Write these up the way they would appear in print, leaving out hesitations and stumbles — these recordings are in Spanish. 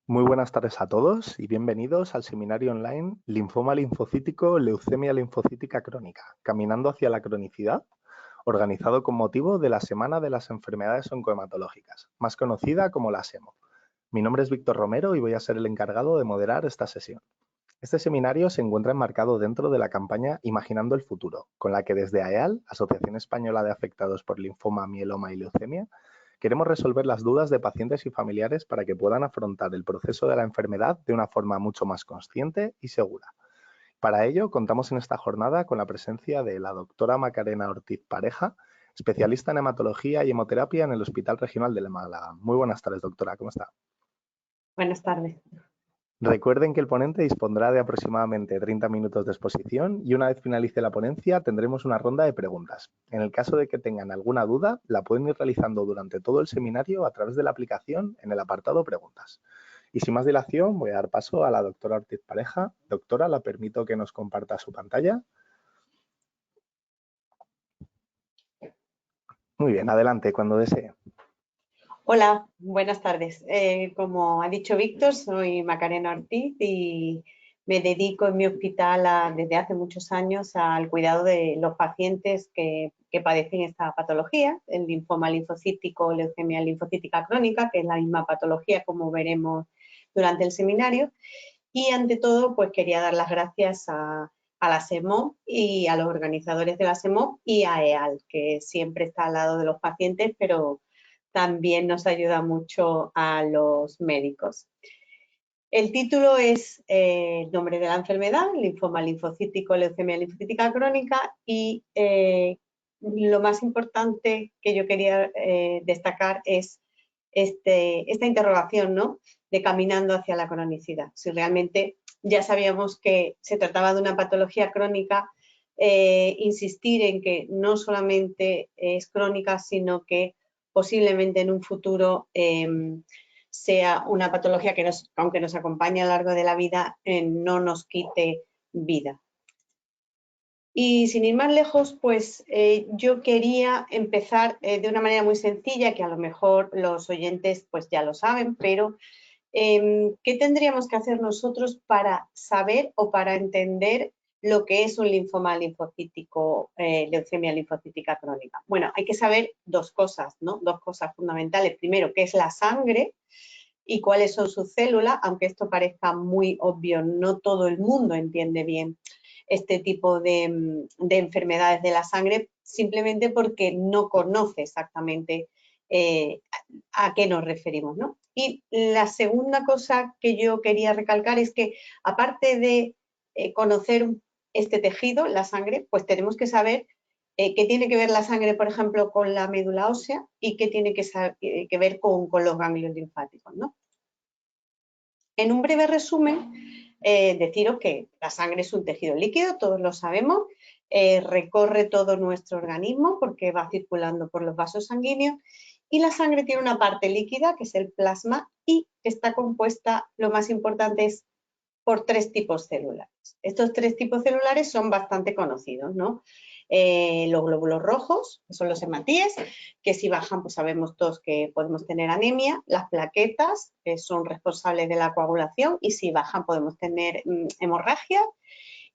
Muy buenas tardes a todos y bienvenidos al seminario online Linfoma linfocítico, leucemia linfocítica crónica, caminando hacia la cronicidad, organizado con motivo de la Semana de las Enfermedades Oncohematológicas, más conocida como la SEMO. Mi nombre es Víctor Romero y voy a ser el encargado de moderar esta sesión. Este seminario se encuentra enmarcado dentro de la campaña Imaginando el Futuro, con la que desde AEAL, Asociación Española de Afectados por Linfoma, Mieloma y Leucemia, queremos resolver las dudas de pacientes y familiares para que puedan afrontar el proceso de la enfermedad de una forma mucho más consciente y segura. Para ello, contamos en esta jornada con la presencia de la doctora Macarena Ortiz Pareja, especialista en hematología y hemoterapia en el Hospital Regional de Málaga. Muy buenas tardes, doctora. ¿Cómo está? Buenas tardes. Recuerden que el ponente dispondrá de aproximadamente 30 minutos de exposición y una vez finalice la ponencia tendremos una ronda de preguntas. En el caso de que tengan alguna duda, la pueden ir realizando durante todo el seminario a través de la aplicación en el apartado Preguntas. Y sin más dilación, voy a dar paso a la doctora Ortiz Pareja. Doctora, la permito que nos comparta su pantalla. Muy bien, adelante, cuando desee. Hola, buenas tardes. Como ha dicho Víctor, soy Macarena Ortiz y me dedico en mi hospital desde hace muchos años al cuidado de los pacientes que padecen esta patología, el linfoma linfocítico, leucemia linfocítica crónica, que es la misma patología como veremos durante el seminario. Y ante todo, pues quería dar las gracias a la SEMO y a los organizadores de la SEMO y a EAL, que siempre está al lado de los pacientes, pero también nos ayuda mucho a los médicos. El título es el nombre de la enfermedad, linfoma linfocítico, leucemia linfocítica crónica, y lo más importante que yo quería destacar es esta interrogación, ¿no?, de caminando hacia la cronicidad. Si realmente ya sabíamos que se trataba de una patología crónica, insistir en que no solamente es crónica, sino que posiblemente en un futuro sea una patología que aunque nos acompañe a lo largo de la vida, no nos quite vida. Y sin ir más lejos, pues yo quería empezar de una manera muy sencilla, que a lo mejor los oyentes pues ya lo saben, pero ¿qué tendríamos que hacer nosotros para saber o para entender lo que es un linfoma linfocítico, leucemia linfocítica crónica? Bueno, hay que saber dos cosas, ¿no? Dos cosas fundamentales. Primero, qué es la sangre y cuáles son sus células, aunque esto parezca muy obvio, no todo el mundo entiende bien este tipo de enfermedades de la sangre, simplemente porque no conoce exactamente a qué nos referimos, ¿no? Y la segunda cosa que yo quería recalcar es que, aparte de conocer este tejido, la sangre, pues tenemos que saber qué tiene que ver la sangre, por ejemplo, con la médula ósea y qué tiene que ver con los ganglios linfáticos, ¿no? En un breve resumen, deciros que la sangre es un tejido líquido, todos lo sabemos, recorre todo nuestro organismo porque va circulando por los vasos sanguíneos, y la sangre tiene una parte líquida, que es el plasma, y está compuesta, lo más importante es, por tres tipos celulares. Estos tres tipos celulares son bastante conocidos, ¿no? Los glóbulos rojos, que son los hematíes, que si bajan, pues sabemos todos que podemos tener anemia. Las plaquetas, que son responsables de la coagulación, y si bajan podemos tener hemorragia.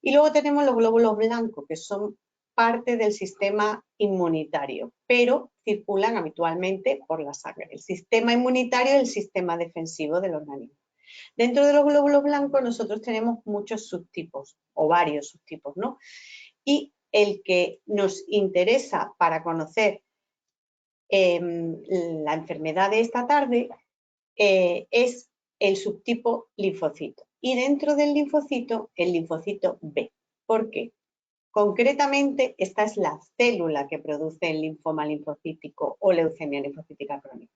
Y luego tenemos los glóbulos blancos, que son parte del sistema inmunitario, pero circulan habitualmente por la sangre. El sistema inmunitario es el sistema defensivo del organismo. Dentro de los glóbulos blancos nosotros tenemos muchos subtipos, o varios subtipos, ¿no? Y el que nos interesa para conocer la enfermedad de esta tarde es el subtipo linfocito. Y dentro del linfocito, el linfocito B. ¿Por qué? Concretamente, esta es la célula que produce el linfoma linfocítico o leucemia linfocítica crónica.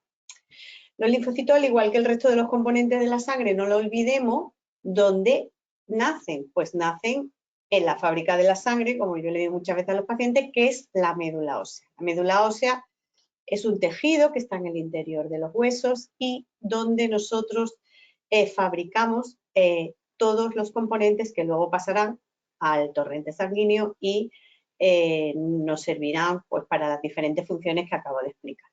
Los linfocitos, al igual que el resto de los componentes de la sangre, no lo olvidemos, ¿dónde nacen? Pues nacen en la fábrica de la sangre, como yo le digo muchas veces a los pacientes, que es la médula ósea. La médula ósea es un tejido que está en el interior de los huesos y donde nosotros fabricamos todos los componentes que luego pasarán al torrente sanguíneo y nos servirán pues, para las diferentes funciones que acabo de explicar.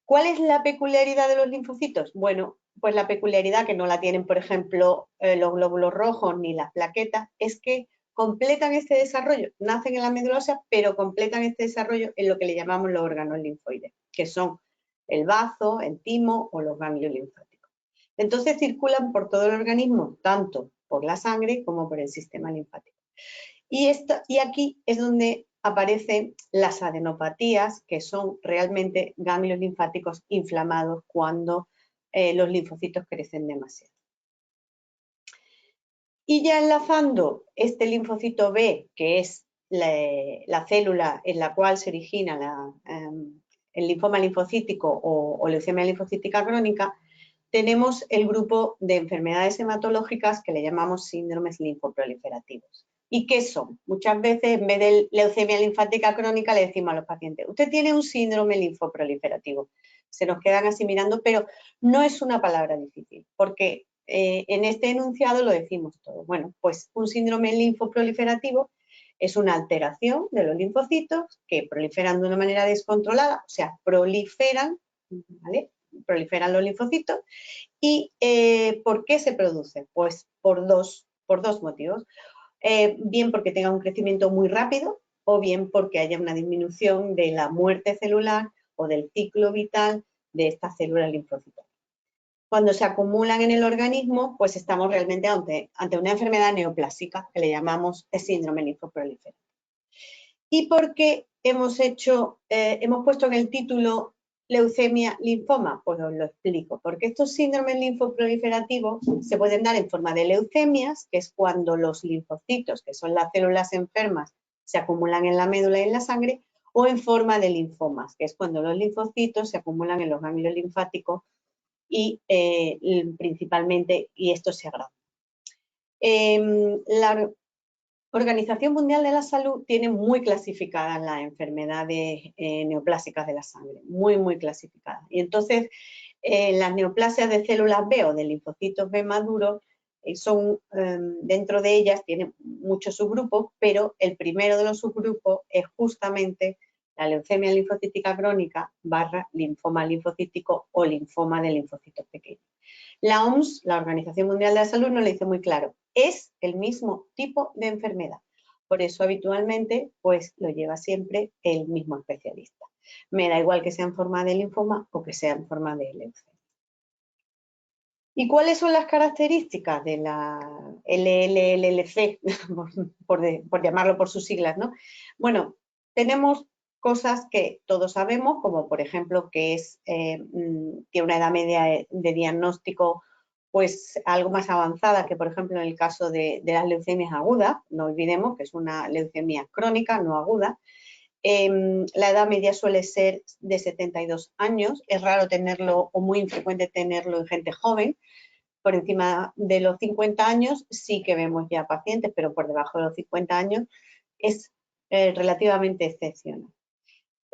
¿Cuál es la peculiaridad de los linfocitos? Bueno, pues la peculiaridad que no la tienen, por ejemplo, los glóbulos rojos ni las plaquetas, es que completan este desarrollo, nacen en la médula ósea, pero completan este desarrollo en lo que le llamamos los órganos linfoides, que son el bazo, el timo o los ganglios linfáticos. Entonces circulan por todo el organismo, tanto por la sangre como por el sistema linfático. Y aquí es donde aparecen las adenopatías, que son realmente ganglios linfáticos inflamados cuando los linfocitos crecen demasiado. Y ya enlazando este linfocito B, que es la célula en la cual se origina el linfoma linfocítico o leucemia linfocítica crónica, tenemos el grupo de enfermedades hematológicas que le llamamos síndromes linfoproliferativos. ¿Y qué son? Muchas veces, en vez de leucemia linfática crónica, le decimos a los pacientes, usted tiene un síndrome linfoproliferativo. Se nos quedan así mirando, pero no es una palabra difícil, porque en este enunciado lo decimos todo. Bueno, pues un síndrome linfoproliferativo es una alteración de los linfocitos que proliferan de una manera descontrolada, o sea, proliferan, ¿vale? Proliferan los linfocitos. ¿Y por qué se produce? Pues por dos motivos. Bien porque tenga un crecimiento muy rápido o bien porque haya una disminución de la muerte celular o del ciclo vital de estas células linfocitarias. Cuando se acumulan en el organismo, pues estamos realmente ante una enfermedad neoplásica que le llamamos el síndrome linfoproliferativo. ¿Y por qué hemos puesto en el título leucemia linfoma? Pues os lo explico. Porque estos síndromes linfoproliferativos se pueden dar en forma de leucemias, que es cuando los linfocitos, que son las células enfermas, se acumulan en la médula y en la sangre, o en forma de linfomas, que es cuando los linfocitos se acumulan en los ganglios linfáticos y principalmente, y estos se agravan. La Organización Mundial de la Salud tiene muy clasificadas las enfermedades neoplásicas de la sangre, muy clasificadas. Y entonces, las neoplasias de células B o de linfocitos B maduros son, dentro de ellas, tienen muchos subgrupos, pero el primero de los subgrupos es justamente la leucemia linfocítica crónica / linfoma linfocítico o linfoma de linfocitos pequeños. La OMS, la Organización Mundial de la Salud, nos lo dice muy claro, es el mismo tipo de enfermedad. Por eso habitualmente pues lo lleva siempre el mismo especialista. Me da igual que sea en forma de linfoma o que sea en forma de leucemia. ¿Y cuáles son las características de la LLLC, por llamarlo por sus siglas, ¿no? Bueno, tenemos cosas que todos sabemos, como por ejemplo que tiene una edad media de diagnóstico pues algo más avanzada que por ejemplo en el caso de las leucemias agudas. No olvidemos que es una leucemia crónica, no aguda. La edad media suele ser de 72 años, es raro tenerlo o muy infrecuente tenerlo en gente joven. Por encima de los 50 años sí que vemos ya pacientes, pero por debajo de los 50 años es relativamente excepcional.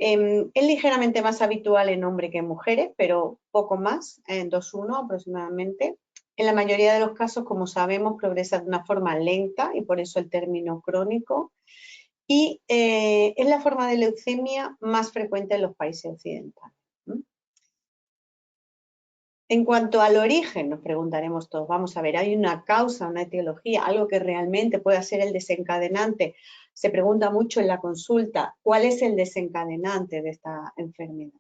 Es ligeramente más habitual en hombres que en mujeres, pero poco más, en 2:1 aproximadamente. En la mayoría de los casos, como sabemos, progresa de una forma lenta y por eso el término crónico. Y es la forma de leucemia más frecuente en los países occidentales. En cuanto al origen, nos preguntaremos todos, vamos a ver, ¿hay una causa, una etiología, algo que realmente pueda ser el desencadenante? Se pregunta mucho en la consulta, ¿cuál es el desencadenante de esta enfermedad?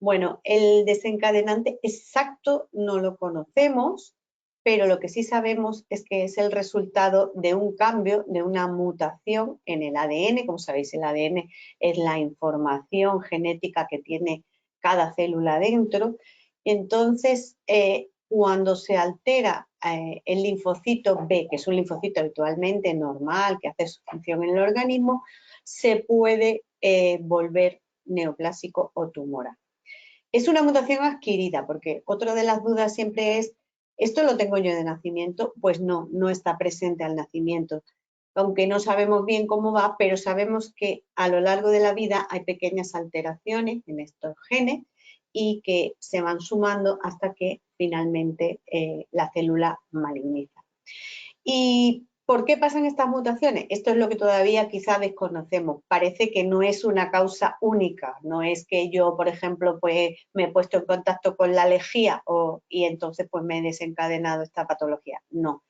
Bueno, el desencadenante exacto no lo conocemos, pero lo que sí sabemos es que es el resultado de un cambio, de una mutación en el ADN. Como sabéis, el ADN es la información genética que tiene cada célula dentro. Entonces, cuando se altera el linfocito B, que es un linfocito habitualmente normal, que hace su función en el organismo, se puede volver neoplásico o tumoral. Es una mutación adquirida, porque otra de las dudas siempre es, ¿esto lo tengo yo de nacimiento? Pues no, no está presente al nacimiento. Aunque no sabemos bien cómo va, pero sabemos que a lo largo de la vida hay pequeñas alteraciones en estos genes y que se van sumando hasta que finalmente la célula maligniza. Y ¿Por qué pasan estas mutaciones? Esto es lo que todavía quizá desconocemos. Parece que no es una causa única. No es que yo, por ejemplo, pues me he puesto en contacto con la lejía y entonces pues me he desencadenado esta patología. No.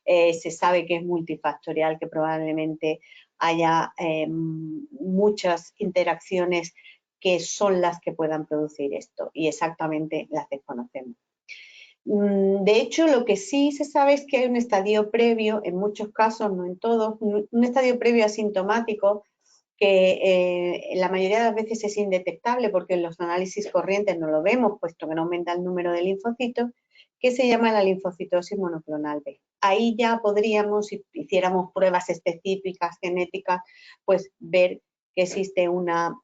Se sabe que es multifactorial, que probablemente haya muchas interacciones que son las que puedan producir esto y exactamente las desconocemos. De hecho, lo que sí se sabe es que hay un estadio previo, en muchos casos, no en todos, un estadio previo asintomático que la mayoría de las veces es indetectable porque en los análisis corrientes no lo vemos, puesto que no aumenta el número de linfocitos, que se llama la linfocitosis monoclonal B. Ahí ya podríamos, si hiciéramos pruebas específicas genéticas, pues ver que existe una,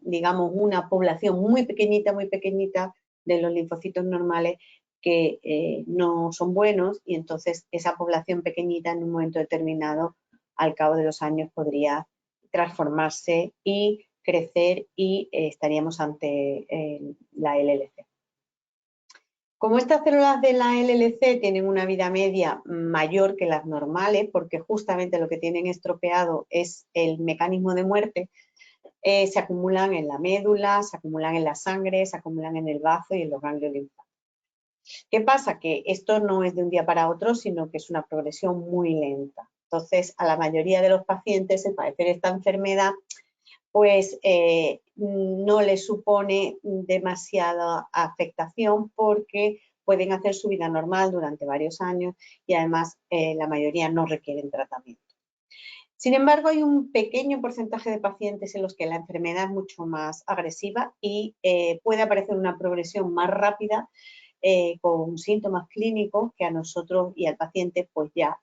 digamos, una población muy pequeñita de los linfocitos normales que no son buenos y entonces esa población pequeñita en un momento determinado, al cabo de los años, podría transformarse y crecer y estaríamos ante la LLC. Como estas células de la LLC tienen una vida media mayor que las normales, porque justamente lo que tienen estropeado es el mecanismo de muerte, se acumulan en la médula, se acumulan en la sangre, se acumulan en el bazo y en los ganglios linfáticos. ¿Qué pasa? Que esto no es de un día para otro, sino que es una progresión muy lenta. Entonces, a la mayoría de los pacientes el padecer esta enfermedad pues no les supone demasiada afectación porque pueden hacer su vida normal durante varios años y además la mayoría no requieren tratamiento. Sin embargo, hay un pequeño porcentaje de pacientes en los que la enfermedad es mucho más agresiva y puede aparecer una progresión más rápida con síntomas clínicos que a nosotros y al paciente pues ya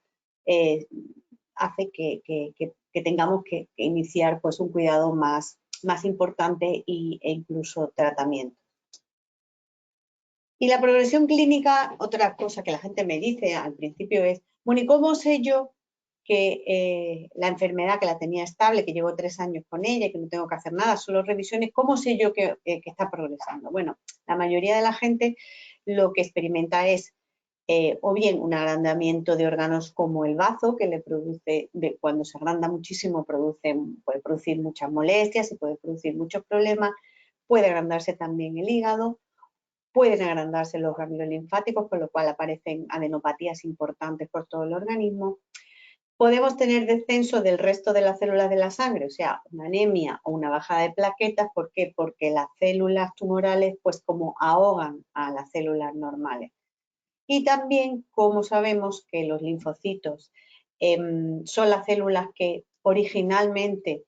hace que tengamos que iniciar pues un cuidado más importante e incluso tratamiento. Y la progresión clínica, otra cosa que la gente me dice al principio es, bueno, ¿y cómo sé yo que la enfermedad que la tenía estable, que llevo 3 años con ella y que no tengo que hacer nada, solo revisiones, cómo sé yo que está progresando? Bueno, la mayoría de la gente lo que experimenta es o bien un agrandamiento de órganos como el bazo, que le produce, cuando se agranda muchísimo, puede producir muchas molestias y puede producir muchos problemas. Puede agrandarse también el hígado, pueden agrandarse los ganglios linfáticos, con lo cual aparecen adenopatías importantes por todo el organismo. Podemos tener descenso del resto de las células de la sangre, o sea, una anemia o una bajada de plaquetas. ¿Por qué? Porque las células tumorales, pues como ahogan a las células normales. Y también, como sabemos que los linfocitos son las células que originalmente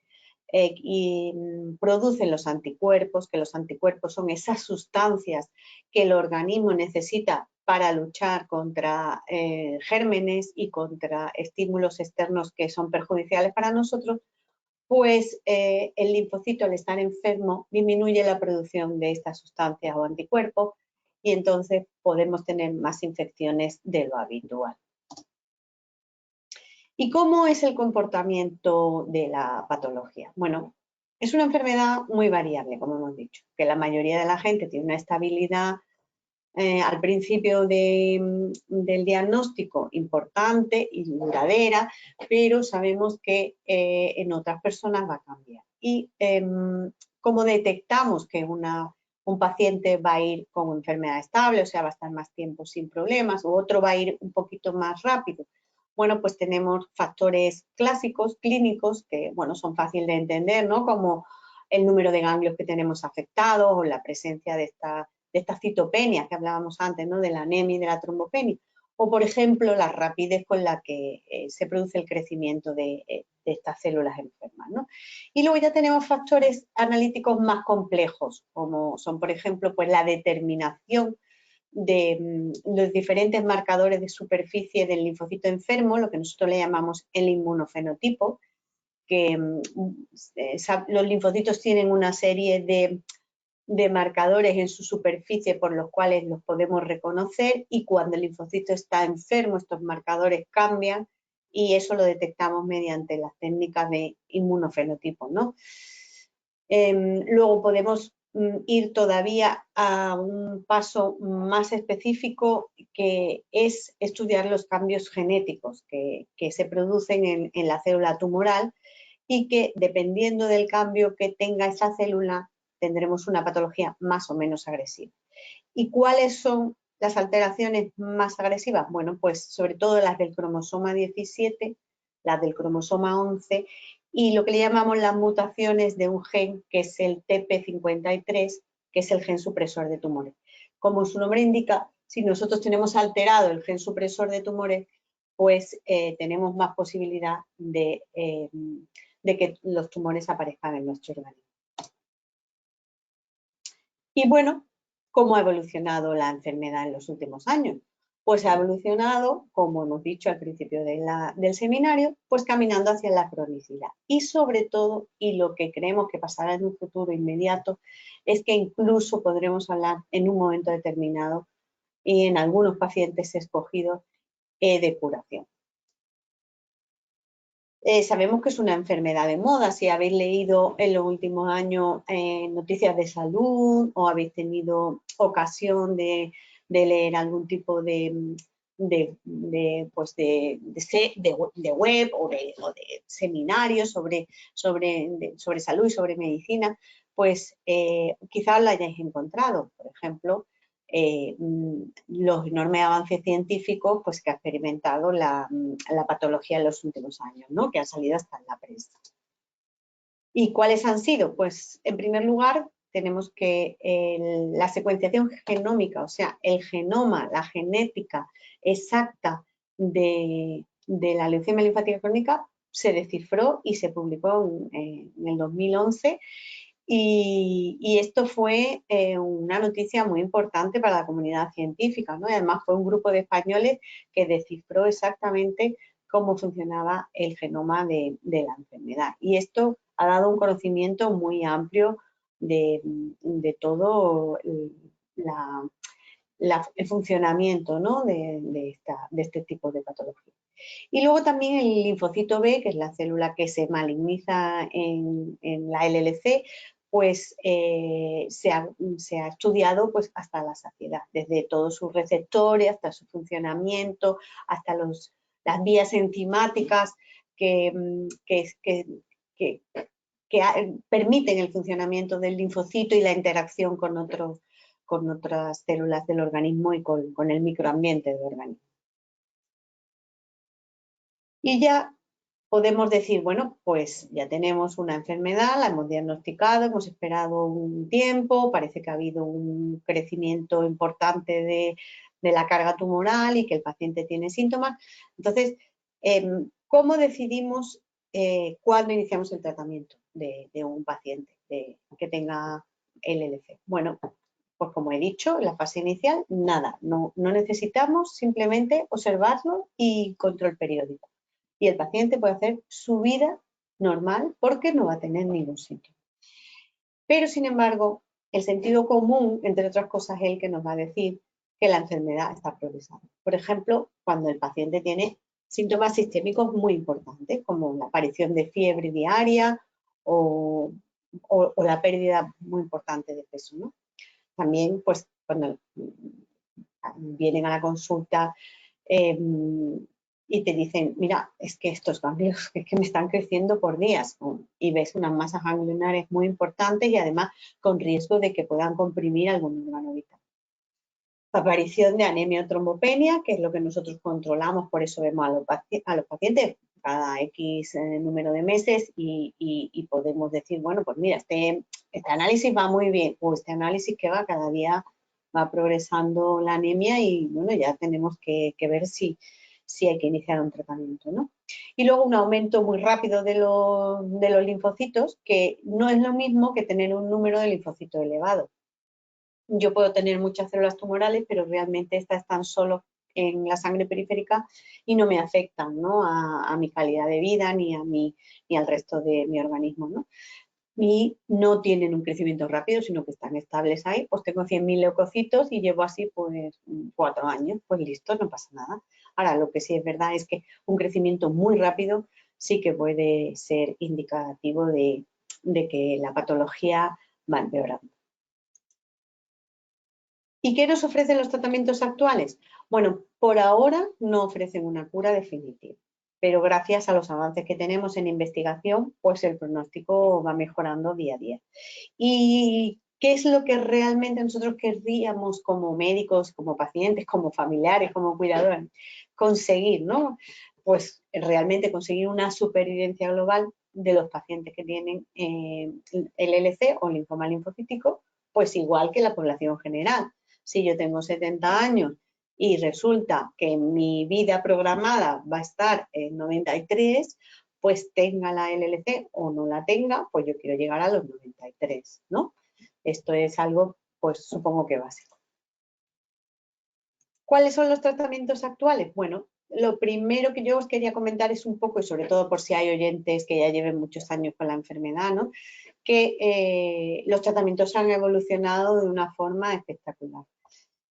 producen los anticuerpos, que los anticuerpos son esas sustancias que el organismo necesita para luchar contra gérmenes y contra estímulos externos que son perjudiciales para nosotros, pues el linfocito, al estar enfermo, disminuye la producción de estas sustancias o anticuerpos y entonces podemos tener más infecciones de lo habitual. ¿Y cómo es el comportamiento de la patología? Bueno, es una enfermedad muy variable, como hemos dicho, que la mayoría de la gente tiene una estabilidad al principio del diagnóstico importante y duradera, pero sabemos que en otras personas va a cambiar. Y cómo detectamos que un paciente va a ir con enfermedad estable, o sea, va a estar más tiempo sin problemas, o otro va a ir un poquito más rápido. Bueno, pues tenemos factores clásicos, clínicos, que bueno, son fáciles de entender, ¿no? Como el número de ganglios que tenemos afectados o la presencia de estas citopenias que hablábamos antes, ¿no? De la anemia y de la trombopenia. O, por ejemplo, la rapidez con la que se produce el crecimiento de estas células enfermas, ¿no? Y luego ya tenemos factores analíticos más complejos, como son, por ejemplo, pues la determinación de los diferentes marcadores de superficie del linfocito enfermo, lo que nosotros le llamamos el inmunofenotipo, que los linfocitos tienen una serie de marcadores en su superficie por los cuales los podemos reconocer, y cuando el linfocito está enfermo estos marcadores cambian y eso lo detectamos mediante las técnicas de inmunofenotipo, ¿no? Luego podemos ir todavía a un paso más específico, que es estudiar los cambios genéticos que se producen en la célula tumoral, y que dependiendo del cambio que tenga esa célula tendremos una patología más o menos agresiva. ¿Y cuáles son las alteraciones más agresivas? Bueno, pues sobre todo las del cromosoma 17, las del cromosoma 11 y lo que le llamamos las mutaciones de un gen que es el TP53, que es el gen supresor de tumores. Como su nombre indica, si nosotros tenemos alterado el gen supresor de tumores, pues tenemos más posibilidad de que los tumores aparezcan en nuestro organismo. Y bueno, ¿cómo ha evolucionado la enfermedad en los últimos años? Pues ha evolucionado, como hemos dicho al principio del seminario, pues caminando hacia la cronicidad. Y sobre todo, y lo que creemos que pasará en un futuro inmediato, es que incluso podremos hablar en un momento determinado y en algunos pacientes escogidos de curación. Sabemos que es una enfermedad de moda. Si habéis leído en los últimos años noticias de salud o habéis tenido ocasión de leer algún tipo de web o de seminarios sobre salud y sobre medicina, pues quizás la hayáis encontrado. Por ejemplo, los enormes avances científicos pues, que ha experimentado la patología en los últimos años, ¿no? Que han salido hasta en la prensa. ¿Y cuáles han sido? Pues en primer lugar tenemos que la secuenciación genómica, o sea, el genoma, la genética exacta de la leucemia linfática crónica se descifró y se publicó en el 2011. Y esto fue una noticia muy importante para la comunidad científica, ¿no? Y además fue un grupo de españoles que descifró exactamente cómo funcionaba el genoma de la enfermedad. Y esto ha dado un conocimiento muy amplio de todo el funcionamiento, ¿no? de este tipo de patología. Y luego también el linfocito B, que es la célula que se maligniza en la LLC, pues se ha estudiado pues, hasta la saciedad, desde todos sus receptores, hasta su funcionamiento, hasta las vías enzimáticas que permiten el funcionamiento del linfocito y la interacción con otras células del organismo y con el microambiente del organismo. Y ya podemos decir, bueno, pues ya tenemos una enfermedad, la hemos diagnosticado, hemos esperado un tiempo, parece que ha habido un crecimiento importante de la carga tumoral y que el paciente tiene síntomas. Entonces, ¿cómo decidimos cuándo iniciamos el tratamiento de un paciente que tenga LLC? Bueno, pues como he dicho, en la fase inicial, nada, no necesitamos, simplemente observarlo y control periódico. Y el paciente puede hacer su vida normal porque no va a tener ningún síntoma. Pero, sin embargo, el sentido común, entre otras cosas, es el que nos va a decir que la enfermedad está progresando. Por ejemplo, cuando el paciente tiene síntomas sistémicos muy importantes, como la aparición de fiebre diaria o la pérdida muy importante de peso, ¿no? También, pues, cuando vienen a la consulta y te dicen, mira, es que estos ganglios es que me están creciendo por días, y ves unas masas ganglionares muy importantes y además con riesgo de que puedan comprimir algún órgano vital. Aparición de anemia o trombopenia, que es lo que nosotros controlamos, por eso vemos a los pacientes cada X número de meses y podemos decir, bueno, pues mira, este análisis va muy bien, o este análisis que va cada día va progresando la anemia y bueno, ya tenemos que ver si hay que iniciar un tratamiento, ¿no? Y luego un aumento muy rápido de los linfocitos, que no es lo mismo que tener un número de linfocitos elevado. Yo puedo tener muchas células tumorales, pero realmente estas están solo en la sangre periférica y no me afectan, ¿no? a mi calidad de vida ni al resto de mi organismo, ¿no? Y no tienen un crecimiento rápido, sino que están estables ahí. Pues tengo 100.000 leucocitos y llevo así pues 4 años, pues listo, no pasa nada. Ahora, lo que sí es verdad es que un crecimiento muy rápido sí que puede ser indicativo de que la patología va empeorando. ¿Y qué nos ofrecen los tratamientos actuales? Bueno, por ahora no ofrecen una cura definitiva, pero gracias a los avances que tenemos en investigación, pues el pronóstico va mejorando día a día. ¿Y qué es lo que realmente nosotros querríamos como médicos, como pacientes, como familiares, como cuidadores, conseguir, ¿no? Pues realmente conseguir una supervivencia global de los pacientes que tienen el LLC o linfoma linfocítico, pues igual que la población general. Si yo tengo 70 años y resulta que mi vida programada va a estar en 93, pues tenga la LLC o no la tenga, pues yo quiero llegar a los 93, ¿no? Esto es algo, pues supongo que básico. ¿Cuáles son los tratamientos actuales? Bueno, lo primero que yo os quería comentar es un poco, y sobre todo por si hay oyentes que ya lleven muchos años con la enfermedad, ¿no? Que los tratamientos han evolucionado de una forma espectacular.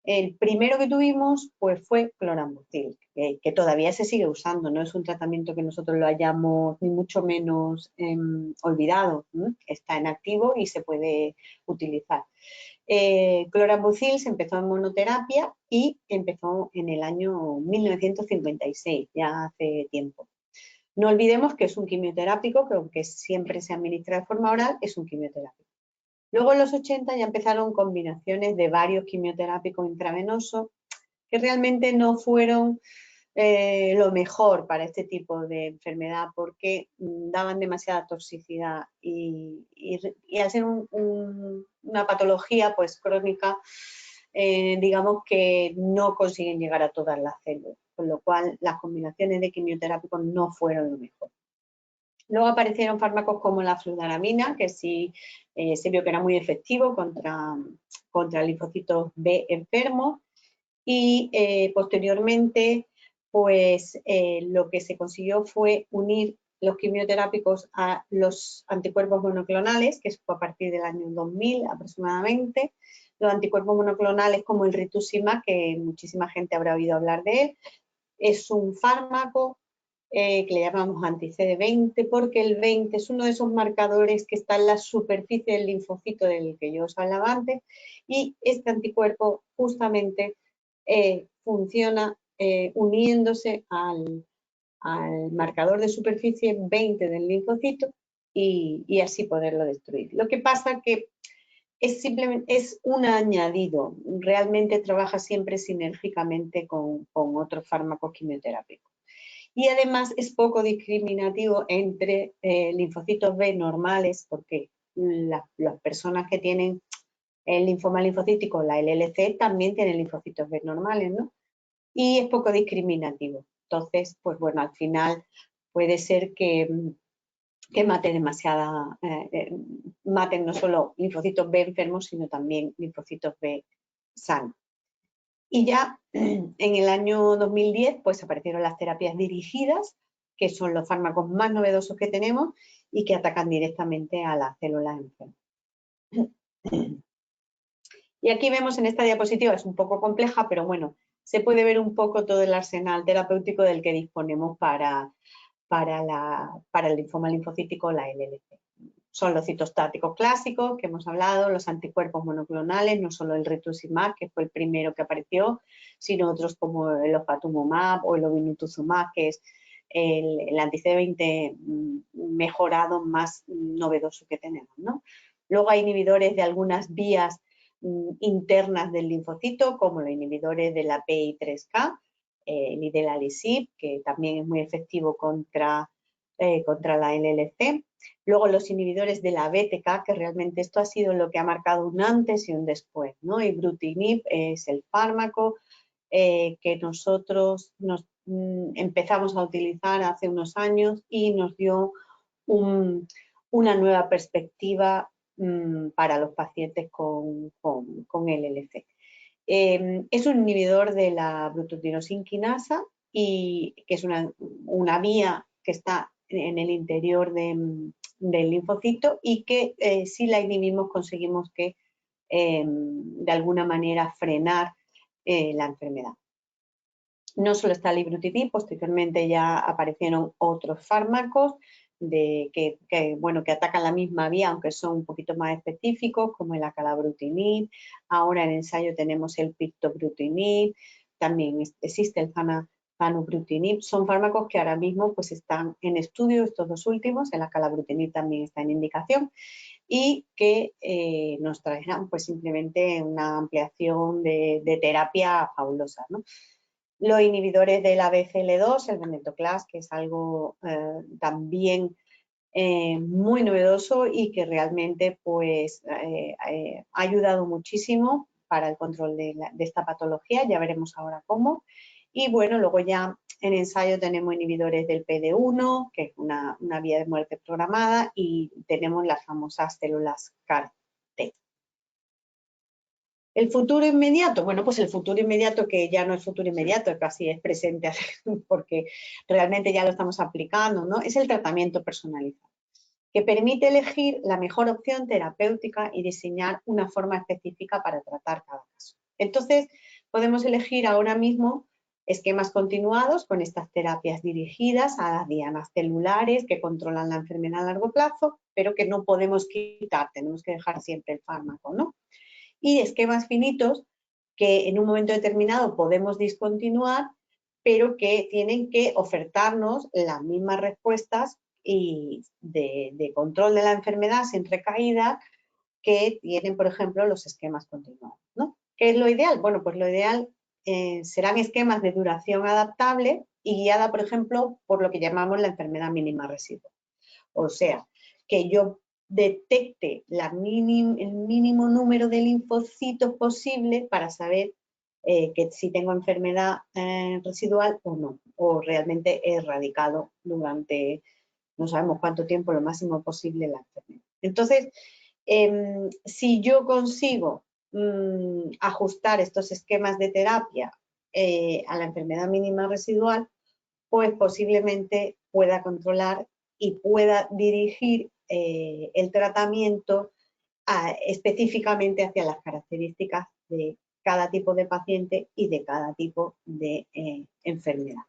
El primero que tuvimos pues, fue clorambucil, que todavía se sigue usando, no es un tratamiento que nosotros lo hayamos ni mucho menos olvidado, ¿no? Está en activo y se puede utilizar. Clorambucil se empezó en monoterapia y empezó en el año 1956, ya hace tiempo. No olvidemos que es un quimioterápico, que aunque siempre se administra de forma oral, es un quimioterápico. Luego en los 80 ya empezaron combinaciones de varios quimioterápicos intravenosos que realmente no fueron lo mejor para este tipo de enfermedad porque daban demasiada toxicidad y al ser una patología pues crónica, digamos que no consiguen llegar a todas las células, con lo cual las combinaciones de quimioterápicos no fueron lo mejor. Luego aparecieron fármacos como la fludaramina, que sí se vio que era muy efectivo contra linfocitos B enfermos y posteriormente pues lo que se consiguió fue unir los quimioterápicos a los anticuerpos monoclonales, que fue a partir del año 2000 aproximadamente. Los anticuerpos monoclonales como el rituximab, que muchísima gente habrá oído hablar de él, es un fármaco que le llamamos anti-CD20 porque el 20 es uno de esos marcadores que está en la superficie del linfocito del que yo os hablaba antes y este anticuerpo justamente funciona uniéndose al marcador de superficie 20 del linfocito y así poderlo destruir. Lo que pasa que es un añadido, realmente trabaja siempre sinérgicamente con otros fármacos quimioterápicos. Y además es poco discriminativo entre linfocitos B normales, porque las personas que tienen el linfoma linfocítico, la LLC, también tienen linfocitos B normales, ¿no? Y es poco discriminativo. Entonces, pues bueno, al final puede ser que maten no solo linfocitos B enfermos, sino también linfocitos B sanos. Y ya en el año 2010 pues aparecieron las terapias dirigidas, que son los fármacos más novedosos que tenemos y que atacan directamente a las células enfermas. Y aquí vemos en esta diapositiva, es un poco compleja, pero bueno, se puede ver un poco todo el arsenal terapéutico del que disponemos para el linfoma linfocítico, la LLC. Son los citostáticos clásicos que hemos hablado, los anticuerpos monoclonales, no solo el rituximab, que fue el primero que apareció, sino otros como el ofatumumab o el obinutuzumab, que es el anti-CD20 mejorado más novedoso que tenemos, ¿no? Luego hay inhibidores de algunas vías internas del linfocito, como los inhibidores de la PI3K, el idelalisib, que también es muy efectivo contra la LLC. Luego los inhibidores de la BTK, que realmente esto ha sido lo que ha marcado un antes y un después, ¿no? Ibrutinib es el fármaco que nosotros empezamos a utilizar hace unos años y nos dio una nueva perspectiva para los pacientes con LLC. Es un inhibidor de la bruttirosinquinasa y que es una vía que está en el interior del linfocito y que si la inhibimos conseguimos que de alguna manera frenar la enfermedad. No solo está el ibrutinib, posteriormente ya aparecieron otros fármacos, que atacan la misma vía, aunque son un poquito más específicos, como el acalabrutinib. Ahora en ensayo tenemos el pirtobrutinib, también existe el zanubrutinib. Son fármacos que ahora mismo pues están en estudio, estos dos últimos, el acalabrutinib también está en indicación, y que nos traerán pues simplemente una ampliación de terapia fabulosa, ¿no? Los inhibidores del ABCL2, el venetoclax, que es algo también muy novedoso y que realmente pues, ha ayudado muchísimo para el control de esta patología, ya veremos ahora cómo. Y bueno, luego ya en ensayo tenemos inhibidores del PD1, que es una vía de muerte programada, y tenemos las famosas células CAR-T. ¿El futuro inmediato? Bueno, pues el futuro inmediato, que ya no es futuro inmediato, casi es presente, porque realmente ya lo estamos aplicando, ¿no? Es el tratamiento personalizado, que permite elegir la mejor opción terapéutica y diseñar una forma específica para tratar cada caso. Entonces, podemos elegir ahora mismo esquemas continuados con estas terapias dirigidas a las dianas celulares que controlan la enfermedad a largo plazo, pero que no podemos quitar, tenemos que dejar siempre el fármaco, ¿no? Y esquemas finitos que en un momento determinado podemos discontinuar, pero que tienen que ofertarnos las mismas respuestas y de control de la enfermedad sin recaída que tienen, por ejemplo, los esquemas continuados, ¿no? ¿Qué es lo ideal? Bueno, pues lo ideal serán esquemas de duración adaptable y guiada, por ejemplo, por lo que llamamos la enfermedad mínima residual. O sea, que yo detecte el mínimo número de linfocitos posible para saber que si tengo enfermedad residual o no, o realmente he erradicado durante no sabemos cuánto tiempo, lo máximo posible la enfermedad. Entonces, si yo consigo ajustar estos esquemas de terapia a la enfermedad mínima residual, pues posiblemente pueda controlar y pueda dirigir el tratamiento específicamente hacia las características de cada tipo de paciente y de cada tipo de enfermedad.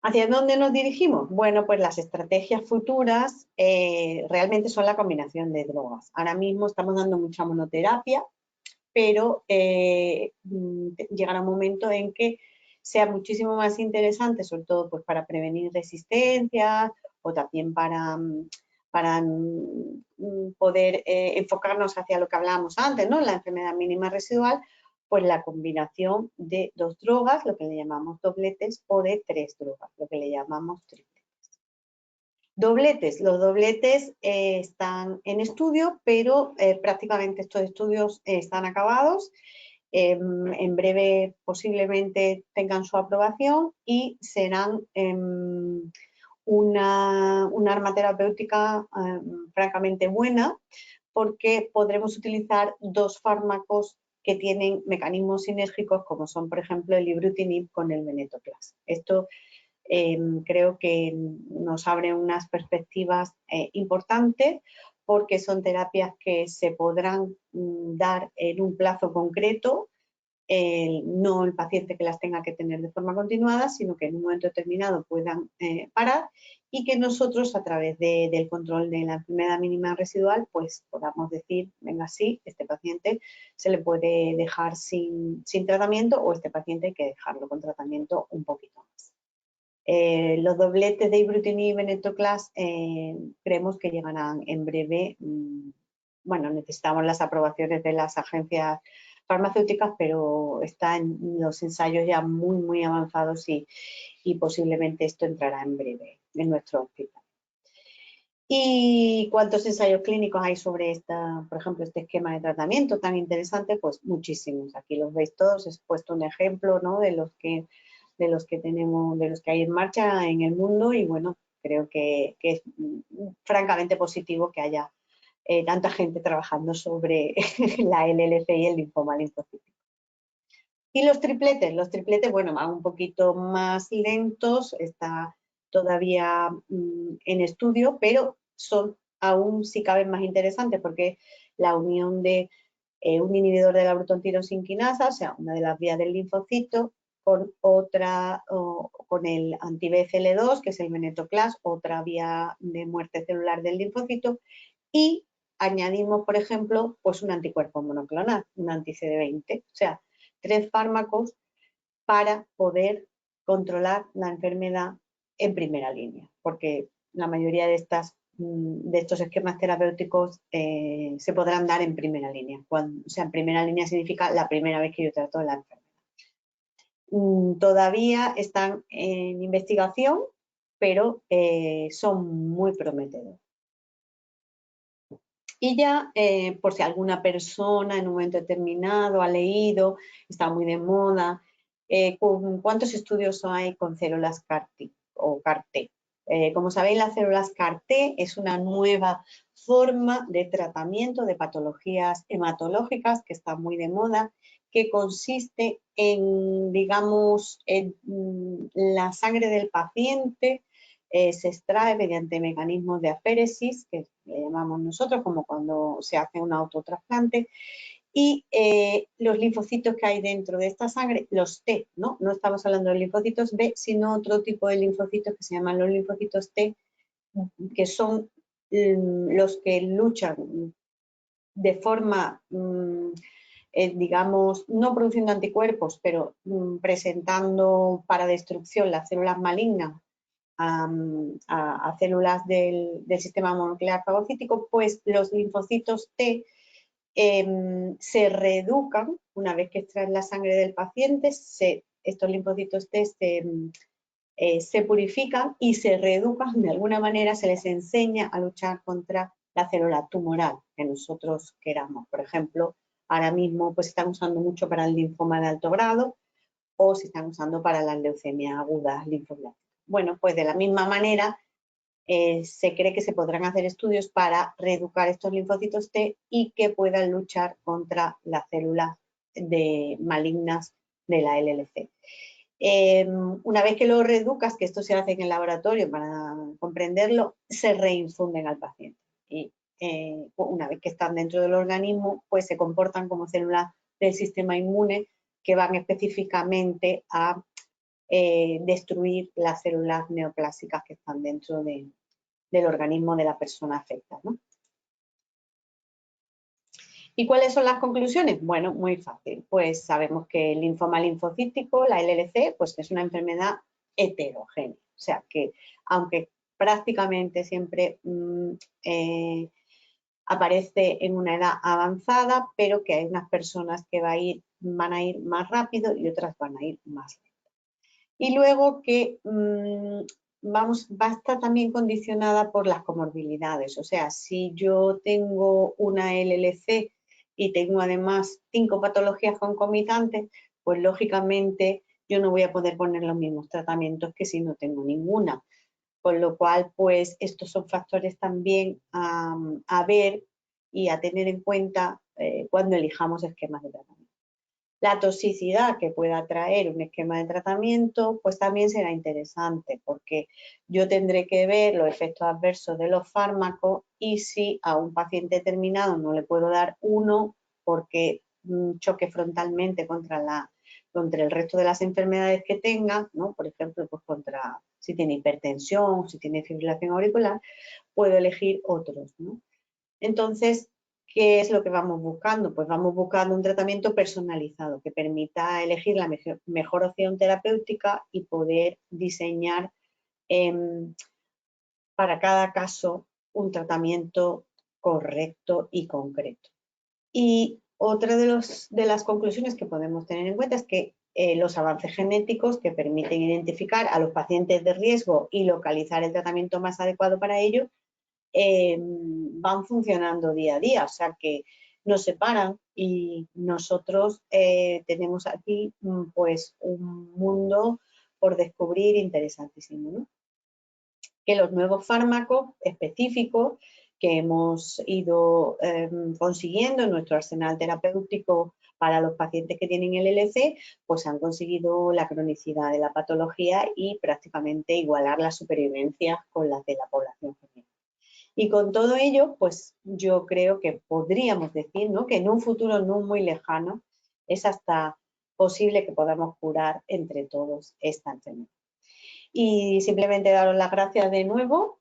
¿Hacia dónde nos dirigimos? Bueno, pues las estrategias futuras realmente son la combinación de drogas. Ahora mismo estamos dando mucha monoterapia, pero llegará un momento en que sea muchísimo más interesante, sobre todo pues, para prevenir resistencias o también para poder enfocarnos hacia lo que hablábamos antes, ¿no? La enfermedad mínima residual, pues la combinación de 2 drogas, lo que le llamamos dobletes, o de 3 drogas, lo que le llamamos tripletes. Dobletes. Los dobletes están en estudio, pero prácticamente estos estudios están acabados. En breve posiblemente tengan su aprobación y serán una arma terapéutica francamente buena, porque podremos utilizar 2 fármacos que tienen mecanismos sinérgicos, como son, por ejemplo, el ibrutinib con el venetoclax. Esto creo que nos abre unas perspectivas importantes, porque son terapias que se podrán dar en un plazo concreto, no el paciente que las tenga que tener de forma continuada, sino que en un momento determinado puedan parar y que nosotros a través del control de la enfermedad mínima residual pues podamos decir, venga, sí, este paciente se le puede dejar sin tratamiento o este paciente hay que dejarlo con tratamiento un poquito más. Los dobletes de ibrutinib y venetoclax creemos que llegarán en breve. Bueno, necesitamos las aprobaciones de las agencias farmacéuticas, pero está en los ensayos ya muy, muy avanzados y posiblemente esto entrará en breve en nuestro hospital. ¿Y cuántos ensayos clínicos hay sobre por ejemplo, este esquema de tratamiento tan interesante? Pues muchísimos. Aquí los veis todos. He puesto un ejemplo, ¿no? de los que tenemos, de los que hay en marcha en el mundo, y bueno, creo que es francamente positivo que haya tanta gente trabajando sobre la LLC y el linfoma linfocítico. Y los tripletes, bueno, van un poquito más lentos, está todavía en estudio, pero son aún si cabe más interesantes, porque la unión de un inhibidor de la brutontirosinquinasa, o sea, una de las vías del linfocito, con otra, con el anti-BCL2, que es el venetoclax, otra vía de muerte celular del linfocito, y añadimos, por ejemplo, pues un anticuerpo monoclonal, un anti-CD20, o sea, 3 fármacos para poder controlar la enfermedad en primera línea, porque la mayoría de estos esquemas terapéuticos se podrán dar en primera línea. O sea, en primera línea significa la primera vez que yo trato la enfermedad. Todavía están en investigación, pero son muy prometedores. Y ya, por si alguna persona en un momento determinado ha leído, está muy de moda, ¿cuántos estudios hay con células CAR-T o CAR-T? Como sabéis, las células CAR-T es una nueva forma de tratamiento de patologías hematológicas que está muy de moda, que consiste en, digamos, en la sangre del paciente, se extrae mediante mecanismos de aféresis, que le llamamos nosotros, como cuando se hace un autotrasplante, y los linfocitos que hay dentro de esta sangre, los T, ¿no? No estamos hablando de linfocitos B, sino otro tipo de linfocitos que se llaman los linfocitos T, que son los que luchan de forma, digamos, no produciendo anticuerpos, pero presentando para destrucción las células malignas a células del sistema mononuclear fagocítico, pues los linfocitos T se reeducan una vez que extraen la sangre del paciente, estos linfocitos T se purifican y se reeducan de alguna manera, se les enseña a luchar contra la célula tumoral que nosotros queramos. Por ejemplo, ahora mismo pues se están usando mucho para el linfoma de alto grado o se están usando para las leucemias agudas linfoblásticas. Bueno, pues de la misma manera se cree que se podrán hacer estudios para reeducar estos linfocitos T y que puedan luchar contra las células malignas de la LLC. Una vez que lo reeducas, que esto se hace en el laboratorio para comprenderlo, se reinfunden al paciente. Y una vez que están dentro del organismo, pues se comportan como células del sistema inmune que van específicamente a destruir las células neoplásicas que están dentro del organismo de la persona afectada, ¿no? ¿Y cuáles son las conclusiones? Bueno, muy fácil. Pues sabemos que el linfoma linfocítico, la LLC, pues es una enfermedad heterogénea. O sea que, aunque prácticamente siempre aparece en una edad avanzada, pero que hay unas personas que van a ir más rápido y otras van a ir más lento. Y luego que va a estar también condicionada por las comorbilidades. O sea, si yo tengo una LLC y tengo además 5 patologías concomitantes, pues lógicamente yo no voy a poder poner los mismos tratamientos que si no tengo ninguna. Con lo cual, pues estos son factores también a ver y a tener en cuenta cuando elijamos esquemas de tratamiento. La toxicidad que pueda traer un esquema de tratamiento, pues también será interesante porque yo tendré que ver los efectos adversos de los fármacos y si a un paciente determinado no le puedo dar uno porque choque frontalmente contra el resto de las enfermedades que tenga, ¿no? Por ejemplo, pues contra si tiene hipertensión, si tiene fibrilación auricular, puedo elegir otros, ¿no? Entonces, ¿qué es lo que vamos buscando? Pues vamos buscando un tratamiento personalizado que permita elegir la mejor opción terapéutica y poder diseñar para cada caso un tratamiento correcto y concreto. Y otra de las conclusiones que podemos tener en cuenta es que los avances genéticos que permiten identificar a los pacientes de riesgo y localizar el tratamiento más adecuado para ellos van funcionando día a día, o sea que nos separan y nosotros tenemos aquí pues un mundo por descubrir interesantísimo, ¿no? Que los nuevos fármacos específicos que hemos ido consiguiendo en nuestro arsenal terapéutico para los pacientes que tienen el LLC, pues han conseguido la cronicidad de la patología y prácticamente igualar las supervivencias con las de la población general. Y con todo ello, pues yo creo que podríamos decir, ¿no?, que en un futuro no muy lejano es hasta posible que podamos curar entre todos esta enfermedad. Y simplemente daros las gracias de nuevo,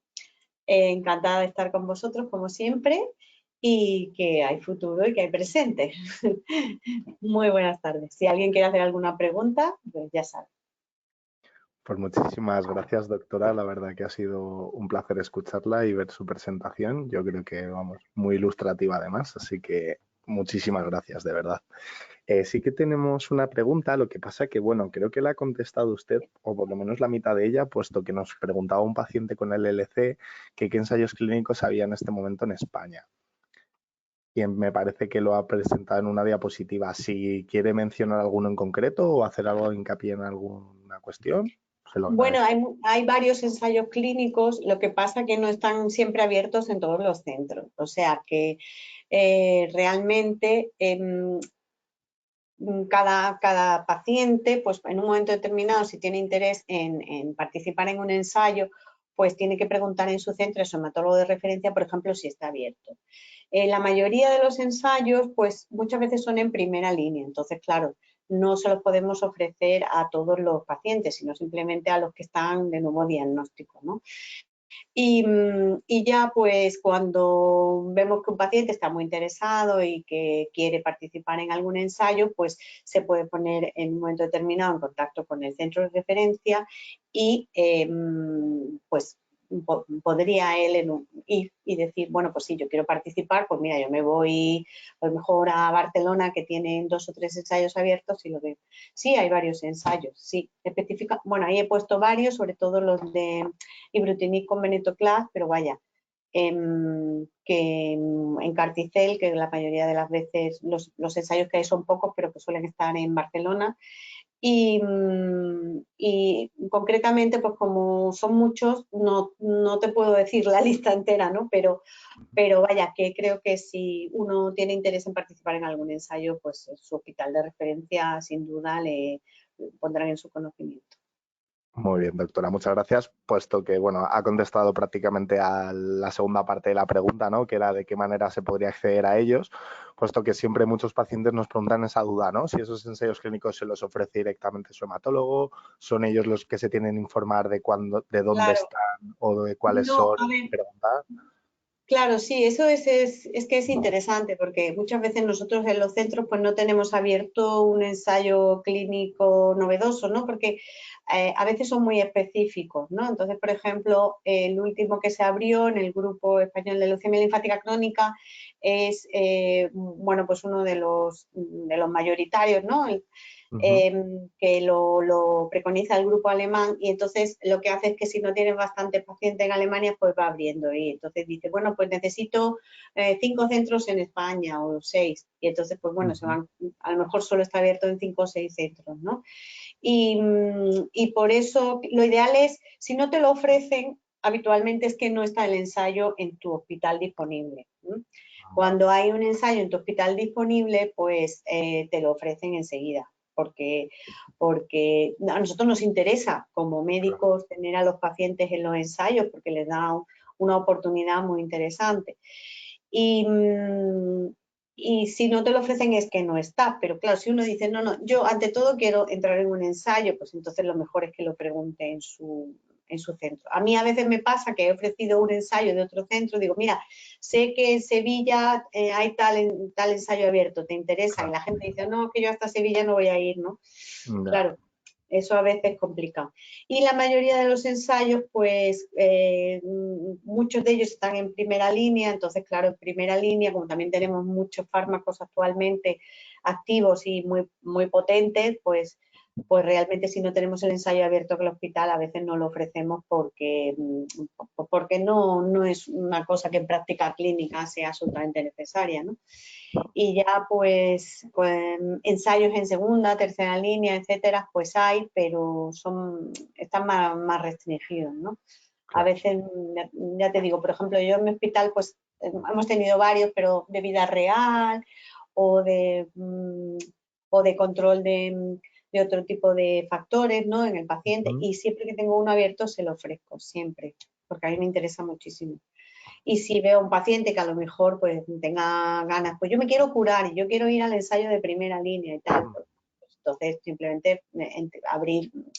encantada de estar con vosotros como siempre y que hay futuro y que hay presente. Muy buenas tardes. Si alguien quiere hacer alguna pregunta, pues ya sabe. Pues muchísimas gracias, doctora. La verdad que ha sido un placer escucharla y ver su presentación. Yo creo que, vamos, muy ilustrativa además, así que muchísimas gracias, de verdad. Sí que tenemos una pregunta, lo que pasa que, bueno, creo que la ha contestado usted, o por lo menos la mitad de ella, puesto que nos preguntaba un paciente con LLC que qué ensayos clínicos había en este momento en España. Y me parece que lo ha presentado en una diapositiva. Si quiere mencionar alguno en concreto o hacer algo de hincapié en alguna cuestión, se lo Bueno, agradezco. hay varios ensayos clínicos, lo que pasa que no están siempre abiertos en todos los centros. O sea que realmente cada paciente, pues en un momento determinado, si tiene interés en participar en un ensayo, pues tiene que preguntar en su centro de somatólogo de referencia, por ejemplo, si está abierto. La mayoría de los ensayos, pues muchas veces son en primera línea, entonces, claro, no se los podemos ofrecer a todos los pacientes, sino simplemente a los que están de nuevo diagnóstico, ¿no? Y ya pues cuando vemos que un paciente está muy interesado y que quiere participar en algún ensayo, pues se puede poner en un momento determinado en contacto con el centro de referencia y pues podría él ir y decir, bueno, pues sí, yo quiero participar, pues mira, yo me voy a lo mejor a Barcelona que tienen 2 o 3 ensayos abiertos y lo veo. Sí, hay varios ensayos, sí, específica. Bueno, ahí he puesto varios, sobre todo los de Ibrutinib con venetoclax, pero vaya, que en Carticel, que la mayoría de las veces los ensayos que hay son pocos, pero que suelen estar en Barcelona. Y concretamente, pues como son muchos, no te puedo decir la lista entera, ¿no? Pero vaya, que creo que si uno tiene interés en participar en algún ensayo, pues su hospital de referencia sin duda le pondrán en su conocimiento. Muy bien, doctora, muchas gracias, puesto que, bueno, ha contestado prácticamente a la segunda parte de la pregunta, ¿no? Que era de qué manera se podría acceder a ellos, puesto que siempre muchos pacientes nos preguntan esa duda, ¿no? Si esos ensayos clínicos se los ofrece directamente su hematólogo, son ellos los que se tienen que informar de cuándo, de dónde Claro, están o de cuáles no, son a y ver, preguntar. claro, sí, eso es que es interesante porque muchas veces nosotros en los centros pues no tenemos abierto un ensayo clínico novedoso, ¿no? Porque a veces son muy específicos, ¿no? Entonces, por ejemplo, el último que se abrió en el Grupo Español de Leucemia Linfática Crónica es, bueno, pues uno de los mayoritarios, ¿no? Que lo preconiza el grupo alemán y entonces lo que hace es que si no tienen bastante paciente en Alemania, pues va abriendo y entonces dice, bueno, pues necesito 5 centros en España o 6 y entonces pues bueno, se van, a lo mejor solo está abierto en 5 o 6 centros, ¿no? Y por eso lo ideal es, si no te lo ofrecen, habitualmente es que no está el ensayo en tu hospital disponible. Cuando hay un ensayo en tu hospital disponible, pues te lo ofrecen enseguida porque a nosotros nos interesa como médicos tener a los pacientes en los ensayos porque les da una oportunidad muy interesante. Y, y si no te lo ofrecen es que no está, pero claro, si uno dice, no, yo ante todo quiero entrar en un ensayo, pues entonces lo mejor es que lo pregunte en su centro. A mí a veces me pasa que he ofrecido un ensayo de otro centro, digo, mira, sé que en Sevilla hay tal ensayo abierto, ¿te interesa? Y la gente dice, no, que yo hasta Sevilla no voy a ir, ¿no? Claro, eso a veces es complicado. Y la mayoría de los ensayos, pues muchos de ellos están en primera línea, entonces claro, en primera línea, como también tenemos muchos fármacos actualmente activos y muy, muy potentes, pues realmente si no tenemos el ensayo abierto en el hospital a veces no lo ofrecemos porque no es una cosa que en práctica clínica sea absolutamente necesaria, ¿no? Y ya pues ensayos en segunda, tercera línea, etcétera, pues hay, pero están más restringidos, ¿no? A Claro. veces, ya te digo, por ejemplo, yo en mi hospital pues hemos tenido varios, pero de vida real o de control de otro tipo de factores, ¿no? En el paciente y siempre que tengo uno abierto se lo ofrezco, siempre, porque a mí me interesa muchísimo. Y si veo a un paciente que a lo mejor pues tenga ganas, pues yo me quiero curar y yo quiero ir al ensayo de primera línea y tal, pues Entonces, simplemente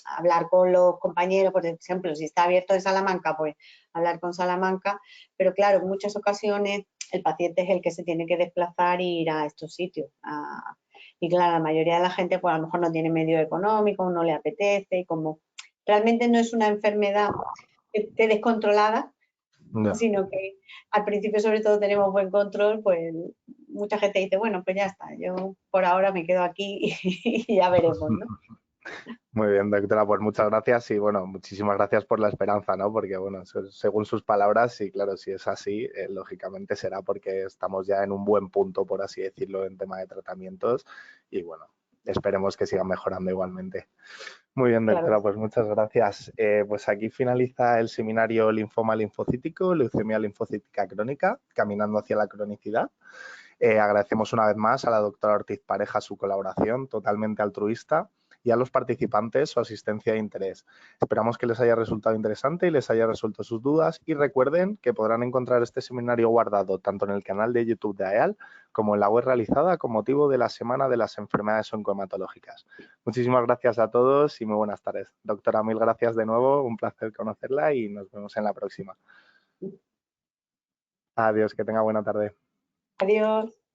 hablar con los compañeros, por ejemplo, si está abierto en Salamanca, pues hablar con Salamanca, pero claro, en muchas ocasiones el paciente es el que se tiene que desplazar e ir a estos sitios. Y claro, la mayoría de la gente pues a lo mejor no tiene medio económico, no le apetece, y como realmente no es una enfermedad que esté descontrolada, Ya. sino que al principio sobre todo tenemos buen control, pues mucha gente dice, bueno, pues ya está, yo por ahora me quedo aquí y ya veremos, ¿no? Muy bien, doctora, pues muchas gracias y bueno, muchísimas gracias por la esperanza, ¿no? Porque bueno, según sus palabras, sí, claro, si es así, lógicamente será porque estamos ya en un buen punto, por así decirlo, en tema de tratamientos y bueno, esperemos que sigan mejorando igualmente. Muy bien, Claro. doctora, pues muchas gracias. Pues aquí finaliza el seminario Linfoma linfocítico, leucemia linfocítica crónica, caminando hacia la cronicidad. Agradecemos una vez más a la doctora Ortiz Pareja su colaboración totalmente altruista y a los participantes su asistencia e interés. Esperamos que les haya resultado interesante y les haya resuelto sus dudas y recuerden que podrán encontrar este seminario guardado tanto en el canal de YouTube de AEAL como en la web realizada con motivo de la Semana de las Enfermedades Oncohematológicas. Muchísimas gracias a todos y muy buenas tardes. Doctora, mil gracias de nuevo, un placer conocerla y nos vemos en la próxima. Adiós, que tenga buena tarde. Adiós.